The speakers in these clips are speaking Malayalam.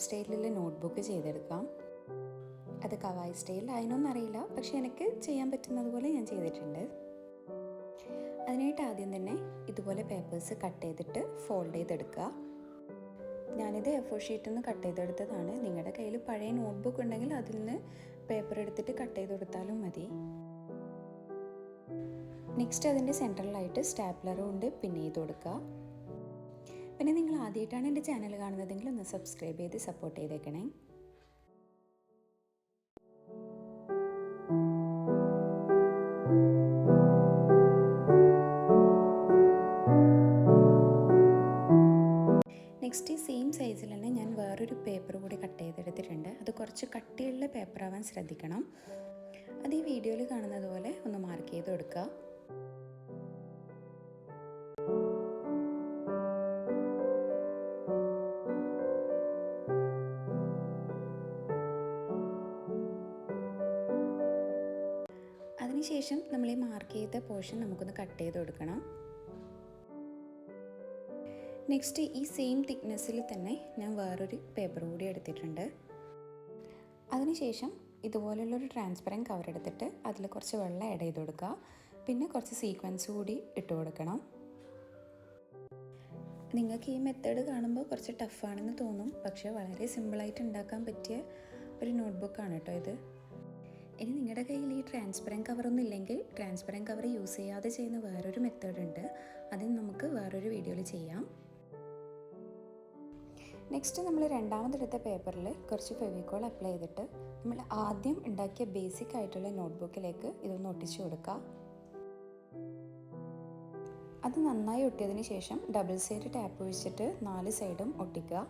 സ്റ്റൈലിൽ നോട്ട്ബുക്ക് ചെയ്തെടുക്കാം. അത് കവായ് സ്റ്റൈലിലായെന്നൊന്നും അറിയില്ല, പക്ഷെ എനിക്ക് ചെയ്യാൻ പറ്റുന്നത് പോലെ ഞാൻ ചെയ്തിട്ടുണ്ട്. അതിനായിട്ട് ആദ്യം തന്നെ ഇതുപോലെ പേപ്പേഴ്സ് കട്ട് ചെയ്തിട്ട് ഫോൾഡ് ചെയ്തെടുക്കുക. ഞാനിത് A4 ഷീറ്റിൽ നിന്ന് കട്ട് ചെയ്തെടുത്തതാണ്. നിങ്ങളുടെ കയ്യിൽ പഴയ നോട്ട്ബുക്ക് ഉണ്ടെങ്കിൽ അതിൽ നിന്ന് പേപ്പർ എടുത്തിട്ട് കട്ട് ചെയ്ത് കൊടുത്താലും മതി. നെക്സ്റ്റ് അതിൻ്റെ സെൻറ്ററിലായിട്ട് സ്റ്റാപ്ലർ കൊണ്ട് പിൻ ചെയ്ത് കൊടുക്കുക. പിന്നെ നിങ്ങൾ ആദ്യമായിട്ടാണ് എൻ്റെ ചാനൽ കാണുന്നതെങ്കിൽ ഒന്ന് സബ്സ്ക്രൈബ് ചെയ്ത് സപ്പോർട്ട് ചെയ്തേക്കണേ. നെക്സ്റ്റ് സെയിം സൈസിൽ തന്നെ ഞാൻ വേറൊരു പേപ്പർ കൂടി കട്ട് ചെയ്തെടുത്തിട്ടുണ്ട്. അത് കുറച്ച് കട്ടിയുള്ള പേപ്പർ ആവാൻ ശ്രദ്ധിക്കണം. അത് ഈ വീഡിയോയിൽ കാണുന്നത് പോലെ ഒന്ന് മാർക്ക് ചെയ്ത് കൊടുക്കുക. അതിനുശേഷം നമ്മൾ ഈ മാർക്ക് ചെയ്ത പോർഷൻ നമുക്കൊന്ന് കട്ട് ചെയ്ത് കൊടുക്കണം. നെക്സ്റ്റ് ഈ സെയിം തിക്നെസ്സിൽ തന്നെ ഞാൻ വേറൊരു പേപ്പർ കൂടി എടുത്തിട്ടുണ്ട്. അതിനുശേഷം ഇതുപോലുള്ളൊരു ട്രാൻസ്പെറൻറ്റ് കവർ എടുത്തിട്ട് അതിൽ കുറച്ച് വെള്ളം ആഡ് ചെയ്ത് കൊടുക്കുക. പിന്നെ കുറച്ച് സീക്വൻസ് കൂടി ഇട്ട് കൊടുക്കണം. നിങ്ങൾക്ക് ഈ മെത്തേഡ് കാണുമ്പോൾ കുറച്ച് ടഫാണെന്ന് തോന്നും, പക്ഷേ വളരെ സിമ്പിളായിട്ട് ഉണ്ടാക്കാൻ പറ്റിയ ഒരു നോട്ട്ബുക്കാണ് കേട്ടോ ഇത്. ഇനി നിങ്ങളുടെ കയ്യിൽ ഈ ട്രാൻസ്പെറൻറ്റ് കവറൊന്നും ഇല്ലെങ്കിൽ ട്രാൻസ്പെറൻറ്റ് കവർ യൂസ് ചെയ്യാതെ ചെയ്യുന്ന വേറൊരു മെത്തേഡ് ഉണ്ട്. അത് നമുക്ക് വേറൊരു വീഡിയോയിൽ ചെയ്യാം. നെക്സ്റ്റ് നമ്മൾ രണ്ടാമതെടുത്ത പേപ്പറിൽ കുറച്ച് ഫെവിക്കോൾ അപ്ലൈ ചെയ്തിട്ട് നമ്മൾ ആദ്യം ഉണ്ടാക്കിയ ബേസിക് ആയിട്ടുള്ള നോട്ട്ബുക്കിലേക്ക് ഇതൊന്ന് ഒട്ടിച്ചു കൊടുക്കുക. അത് നന്നായി ഒട്ടിയതിന് ശേഷം ഡബിൾ സൈഡ് ടാപ്പ് ഒഴിച്ചിട്ട് 4 സൈഡും ഒട്ടിക്കുക.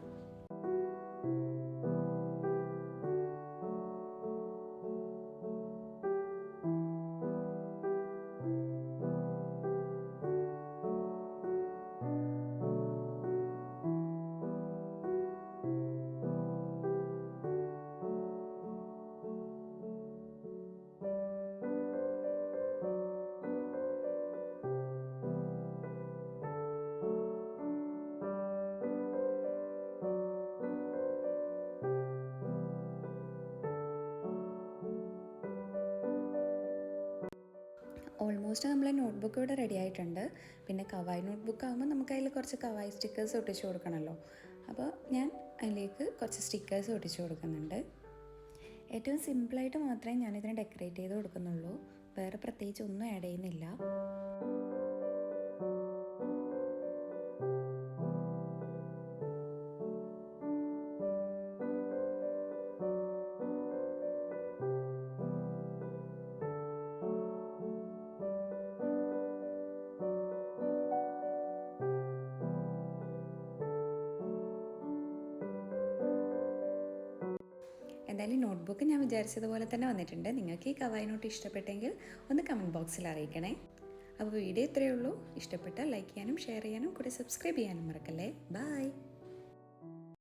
ഓൾമോസ്റ്റ് നമ്മളെ നോട്ട്ബുക്ക് ഇവിടെ റെഡി ആയിട്ടുണ്ട്. പിന്നെ കവായ് നോട്ട്ബുക്ക് ആകുമ്പോൾ നമുക്ക് അതിൽ കുറച്ച് കവായ് സ്റ്റിക്കേഴ്സ് ഒട്ടിച്ച് കൊടുക്കണമല്ലോ. അപ്പോൾ ഞാൻ അതിലേക്ക് കുറച്ച് സ്റ്റിക്കേഴ്സ് ഒട്ടിച്ച് കൊടുക്കുന്നുണ്ട്. ഏറ്റവും സിമ്പിളായിട്ട് മാത്രമേ ഞാനിതിനെ ഡെക്കറേറ്റ് ചെയ്ത് കൊടുക്കുന്നുള്ളൂ. വേറെ പ്രത്യേകിച്ച് ഒന്നും ആഡ് ചെയ്യുന്നില്ല. എന്തായാലും നോട്ട്ബുക്ക് ഞാൻ വിചാരിച്ചതുപോലെ തന്നെ വന്നിട്ടുണ്ട്. നിങ്ങൾക്ക് ഈ കവായ് നോട്ട് ഇഷ്ടപ്പെട്ടെങ്കിൽ ഒന്ന് കമൻറ്റ് ബോക്സിൽ അറിയിക്കണേ. അപ്പോൾ വീഡിയോ ഇത്രയേ ഉള്ളൂ. ഇഷ്ടപ്പെട്ടാൽ ലൈക്ക് ചെയ്യാനും ഷെയർ ചെയ്യാനും കൂടെ സബ്സ്ക്രൈബ് ചെയ്യാനും മറക്കല്ലേ. ബൈ.